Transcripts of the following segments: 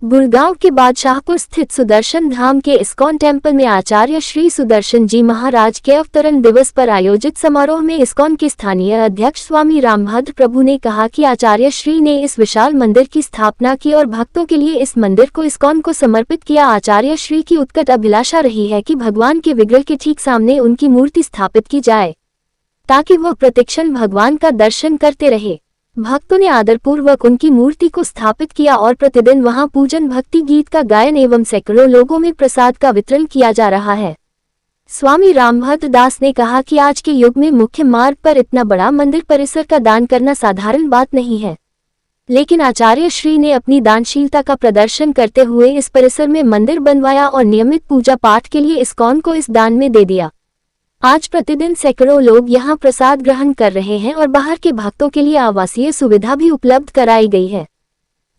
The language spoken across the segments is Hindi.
गुड़गांव के बादशाहपुर स्थित सुदर्शन धाम के इस्कॉन टेम्पल में आचार्य श्री सुदर्शन जी महाराज के अवतरण दिवस पर आयोजित समारोह में इस्कॉन के स्थानीय अध्यक्ष स्वामी रामभद्र प्रभु ने कहा कि आचार्य श्री ने इस विशाल मंदिर की स्थापना की और भक्तों के लिए इस मंदिर को इस्कॉन को समर्पित किया। आचार्य श्री की उत्कट अभिलाषा रही है कि भगवान के विग्रह के ठीक सामने उनकी मूर्ति स्थापित की जाए ताकि वह प्रतिक्षण भगवान का दर्शन करते रहे। भक्तों ने आदरपूर्वक उनकी मूर्ति को स्थापित किया और प्रतिदिन वहां पूजन भक्ति गीत का गायन एवं सैकड़ों लोगों में प्रसाद का वितरण किया जा रहा है। स्वामी रामभद्र दास ने कहा कि आज के युग में मुख्य मार्ग पर इतना बड़ा मंदिर परिसर का दान करना साधारण बात नहीं है, लेकिन आचार्य श्री ने अपनी दानशीलता का प्रदर्शन करते हुए इस परिसर में मंदिर बनवाया और नियमित पूजा पाठ के लिए इस्कॉन को इस दान में दे दिया। आज प्रतिदिन सैकड़ों लोग यहां प्रसाद ग्रहण कर रहे हैं और बाहर के भक्तों के लिए आवासीय सुविधा भी उपलब्ध कराई गई है।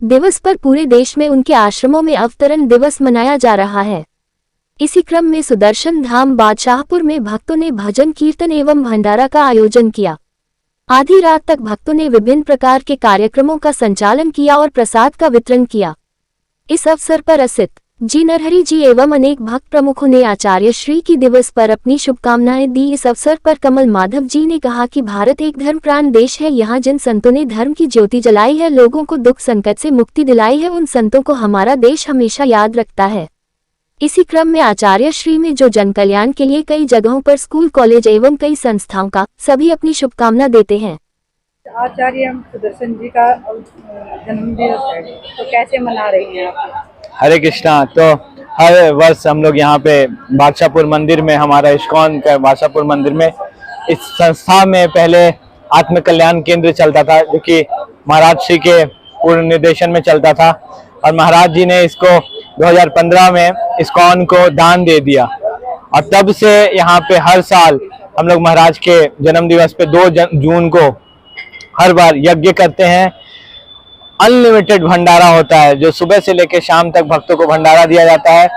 दिवस पर पूरे देश में उनके आश्रमों में अवतरण दिवस मनाया जा रहा है। इसी क्रम में सुदर्शन धाम बादशाहपुर में भक्तों ने भजन कीर्तन एवं भंडारा का आयोजन किया। आधी रात तक भक्तों ने विभिन्न प्रकार के कार्यक्रमों का संचालन किया और प्रसाद का वितरण किया। इस अवसर पर असित जी नरहरि जी एवं अनेक भक्त प्रमुखों ने आचार्य श्री की दिवस पर अपनी शुभकामनाएं दी। इस अवसर पर कमल माधव जी ने कहा कि भारत एक धर्मप्राण देश है। यहाँ जिन संतों ने धर्म की ज्योति जलाई है, लोगों को दुख संकट से मुक्ति दिलाई है, उन संतों को हमारा देश हमेशा याद रखता है। इसी क्रम में आचार्य श्री में जो जन कल्याण के लिए कई जगहों पर स्कूल कॉलेज एवं कई संस्थाओं का सभी अपनी शुभकामना देते हैं। आचार्य सुदर्शन जी का जन्मदिन है, तो कैसे मना रही हैं आप? हरे कृष्णा। तो हर वर्ष हम लोग यहाँ पे बादशाहपुर मंदिर में, हमारा इस्कॉन का बादशाहपुर मंदिर में, इस संस्था में पहले आत्म कल्याण केंद्र चलता था, जो कि महाराज श्री के पूर्ण निर्देशन में चलता था, और महाराज जी ने इसको 2015 में इस्कॉन को दान दे दिया। और तब से यहाँ पे हर साल हम लोग महाराज के जन्म दिवस पे 2 जून को हर बार यज्ञ करते हैं। अनलिमिटेड भंडारा होता है, जो सुबह से लेकर शाम तक भक्तों को भंडारा दिया जाता है।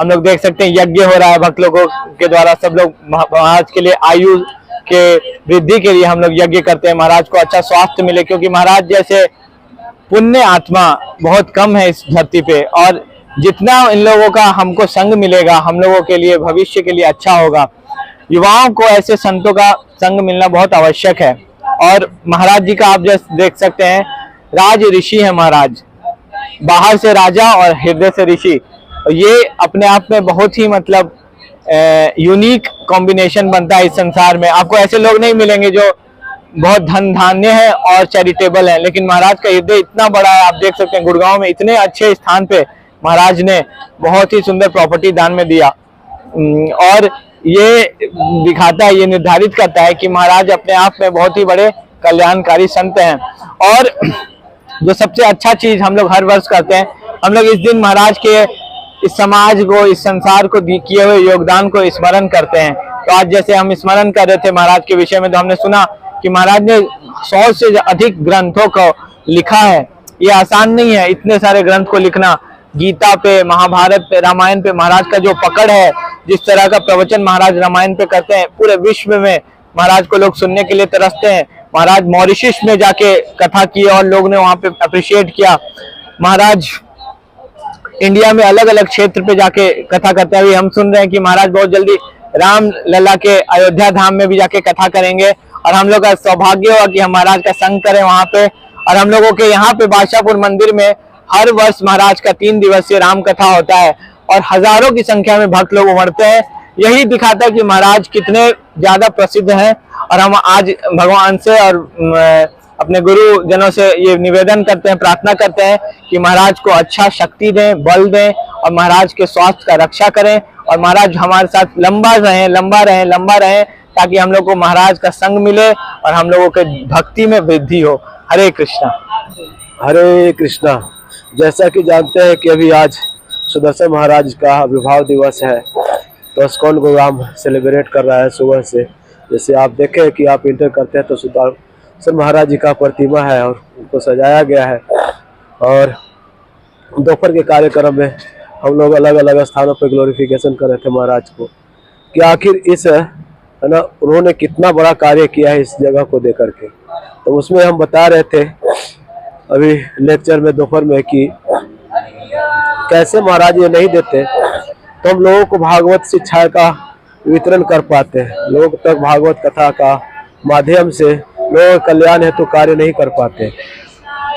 हम लोग देख सकते हैं यज्ञ हो रहा है भक्त लोगों के द्वारा। सब लोग महाराज के लिए आयु के वृद्धि के लिए हम लोग यज्ञ करते हैं, महाराज को अच्छा स्वास्थ्य मिले, क्योंकि महाराज जैसे पुण्य आत्मा बहुत कम है इस धरती पे। और जितना इन लोगों का हमको संग मिलेगा, हम लोगों के लिए भविष्य के लिए अच्छा होगा। युवाओं को ऐसे संतों का संग मिलना बहुत आवश्यक है। और महाराज जी का आप जैसे देख सकते हैं, राज ऋषि है महाराज, बाहर से राजा और हृदय से ऋषि। ये अपने आप में बहुत ही मतलब यूनिक कॉम्बिनेशन बनता है इस संसार में। आपको ऐसे लोग नहीं मिलेंगे जो बहुत धन धान्य है और चैरिटेबल है, लेकिन महाराज का हृदय इतना बड़ा है। आप देख सकते हैं गुड़गांव में इतने अच्छे स्थान पे महाराज ने बहुत ही सुंदर प्रॉपर्टी दान में दिया। और ये दिखाता है, ये निर्धारित करता है कि महाराज अपने आप में बहुत ही बड़े कल्याणकारी संत हैं। और जो सबसे अच्छा चीज हम लोग हर वर्ष करते हैं, हम लोग इस दिन महाराज के इस समाज को, इस संसार को किए हुए योगदान को स्मरण करते हैं। तो आज जैसे हम स्मरण कर रहे थे महाराज के विषय में, तो हमने सुना कि महाराज ने 100 से अधिक ग्रंथों को लिखा है। ये आसान नहीं है इतने सारे ग्रंथ को लिखना। गीता पे, महाभारत पे, रामायण पे महाराज का जो पकड़ है, जिस तरह का प्रवचन महाराज रामायण पे करते हैं, पूरे विश्व में महाराज को लोग सुनने के लिए तरसते हैं। महाराज मॉरिशस में जाके कथा की और लोग ने वहां पे अप्रिशिएट किया। महाराज इंडिया में अलग अलग क्षेत्र पे जाके कथा करते हुए हम सुन रहे हैं कि महाराज बहुत जल्दी राम लला के अयोध्या धाम में भी जाके कथा करेंगे। और हम लोग का सौभाग्य हुआ कि हम महाराज का संग करें वहां पे। और हम लोगों के यहाँ पे बादशाहपुर मंदिर में हर वर्ष महाराज का 3 दिवसीय राम कथा होता है और हजारों की संख्या में भक्त लोग उमड़ते हैं। यही दिखाता है कि महाराज कितने ज्यादा प्रसिद्ध हैं। और हम आज भगवान से और अपने गुरु जनों से ये निवेदन करते हैं, प्रार्थना करते हैं कि महाराज को अच्छा शक्ति दें, बल दें, और महाराज के स्वास्थ्य का रक्षा करें। और महाराज हमारे साथ लंबा रहें, ताकि हम लोग को महाराज का संग मिले और हम लोगों के भक्ति में वृद्धि हो। हरे कृष्णा। हरे कृष्णा। जैसा कि जानते हैं कि अभी आज सुदर्शन महाराज का आविर्भाव दिवस है, तो इस्कॉन गुरुग्राम सेलिब्रेट कर रहा है सुबह से। जैसे आप देखें कि आप इंटर करते हैं तो सुदर्शन महाराज जी का प्रतिमा है और उनको सजाया गया है। और दोपहर के कार्यक्रम में हम लोग अलग अलग स्थानों पर ग्लोरिफिकेशन कर रहे थे महाराज को, कि आखिर इस है ना उन्होंने कितना बड़ा कार्य किया है इस जगह को दे करके। तो उसमें हम बता रहे थे अभी लेक्चर में दोपहर में कि कैसे महाराज ये नहीं देते तो हम लोगों को भागवत शिक्षा का वितरण कर पाते हैं, लोग तक भागवत कथा का माध्यम से लोग कल्याण हेतु कार्य नहीं कर पाते।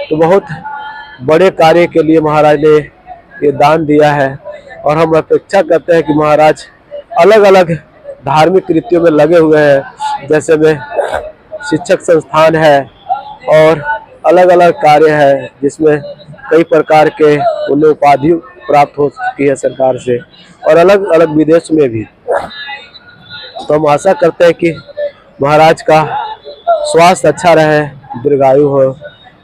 तो बहुत बड़े कार्य के लिए महाराज ने ये दान दिया है और हम अपेक्षा करते हैं कि महाराज अलग अलग धार्मिक कृत्यों में लगे हुए हैं, जैसे में शिक्षक संस्थान है और अलग अलग कार्य है जिसमें कई प्रकार के उन्हें उपाधि प्राप्त हो चुकी है सरकार से और अलग अलग विदेश में भी। तो हम आशा करते हैं कि महाराज का स्वास्थ्य अच्छा रहे, दीर्घायु हो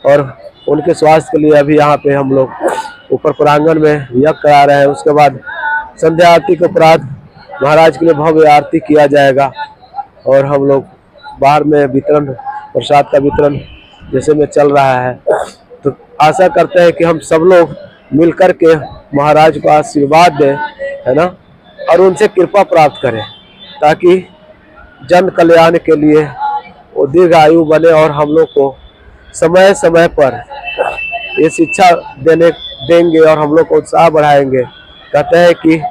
और उनके स्वास्थ्य के लिए अभी यहाँ पे हम लोग ऊपर प्रांगण में यज्ञ करा रहे हैं। उसके बाद संध्या आरती के उपरांत महाराज के लिए भव्य आरती किया जाएगा और हम लोग बाहर में वितरण, प्रसाद का वितरण जैसे में चल रहा है। तो आशा करते हैं कि हम सब लोग मिलकर के महाराज को आशीर्वाद दें, है ना, और उनसे कृपा प्राप्त करें ताकि जन कल्याण के लिए वो दीर्घायु बने और हम लोग को समय समय पर ये शिक्षा देंगे और हम लोग को उत्साह बढ़ाएंगे। कहते हैं कि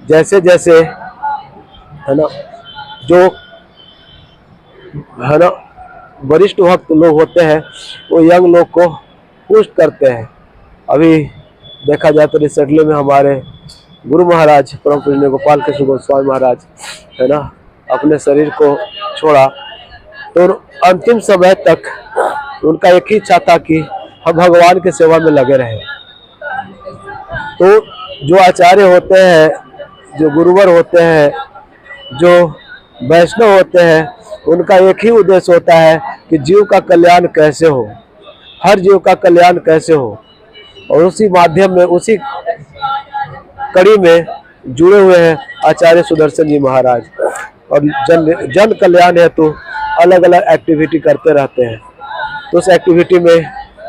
जैसे जैसे, है ना, जो, है ना, वरिष्ठ भक्त लोग होते हैं वो यंग लोग को पुष्ट करते हैं। अभी देखा जाए तो रिसेंटली में हमारे गुरु महाराज परम पूज्य गोपाल कृष्ण गोस्वामी महाराज, है ना, अपने शरीर को छोड़ा तो अंतिम समय तक उनका एक ही इच्छा था कि हम भगवान की सेवा में लगे रहें। तो जो आचार्य होते हैं, जो गुरुवर होते हैं, जो वैष्णव होते हैं, उनका एक ही उद्देश्य होता है कि जीव का कल्याण कैसे हो, हर जीव का कल्याण कैसे हो। और उसी माध्यम में, उसी कड़ी में जुड़े हुए हैं आचार्य सुदर्शन जी महाराज और जन कल्याण हेतु अलग अलग एक्टिविटी करते रहते हैं। तो उस एक्टिविटी में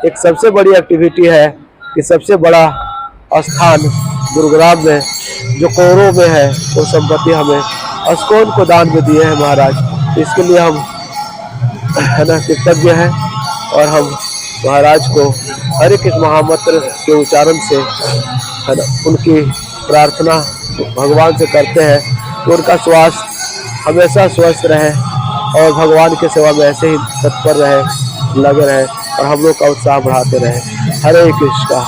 एक सबसे बड़ी एक्टिविटी है कि सबसे बड़ा स्थान गुरुग्राम में जो कौरों में है वो संपत्ति हमें अस्कोन को दान में दिए हैं महाराज। इसके लिए हम, है ना, कृतज्ञ हैं और हम महाराज को हरे कृष्ण महामंत्र के उच्चारण से, है ना, उनकी प्रार्थना भगवान से करते हैं कि उनका स्वास्थ्य हमेशा स्वस्थ रहे और भगवान की सेवा में ऐसे ही तत्पर रहे, लगे रहे और हम लोग का उत्साह बढ़ाते रहे। हरे कृष्णा।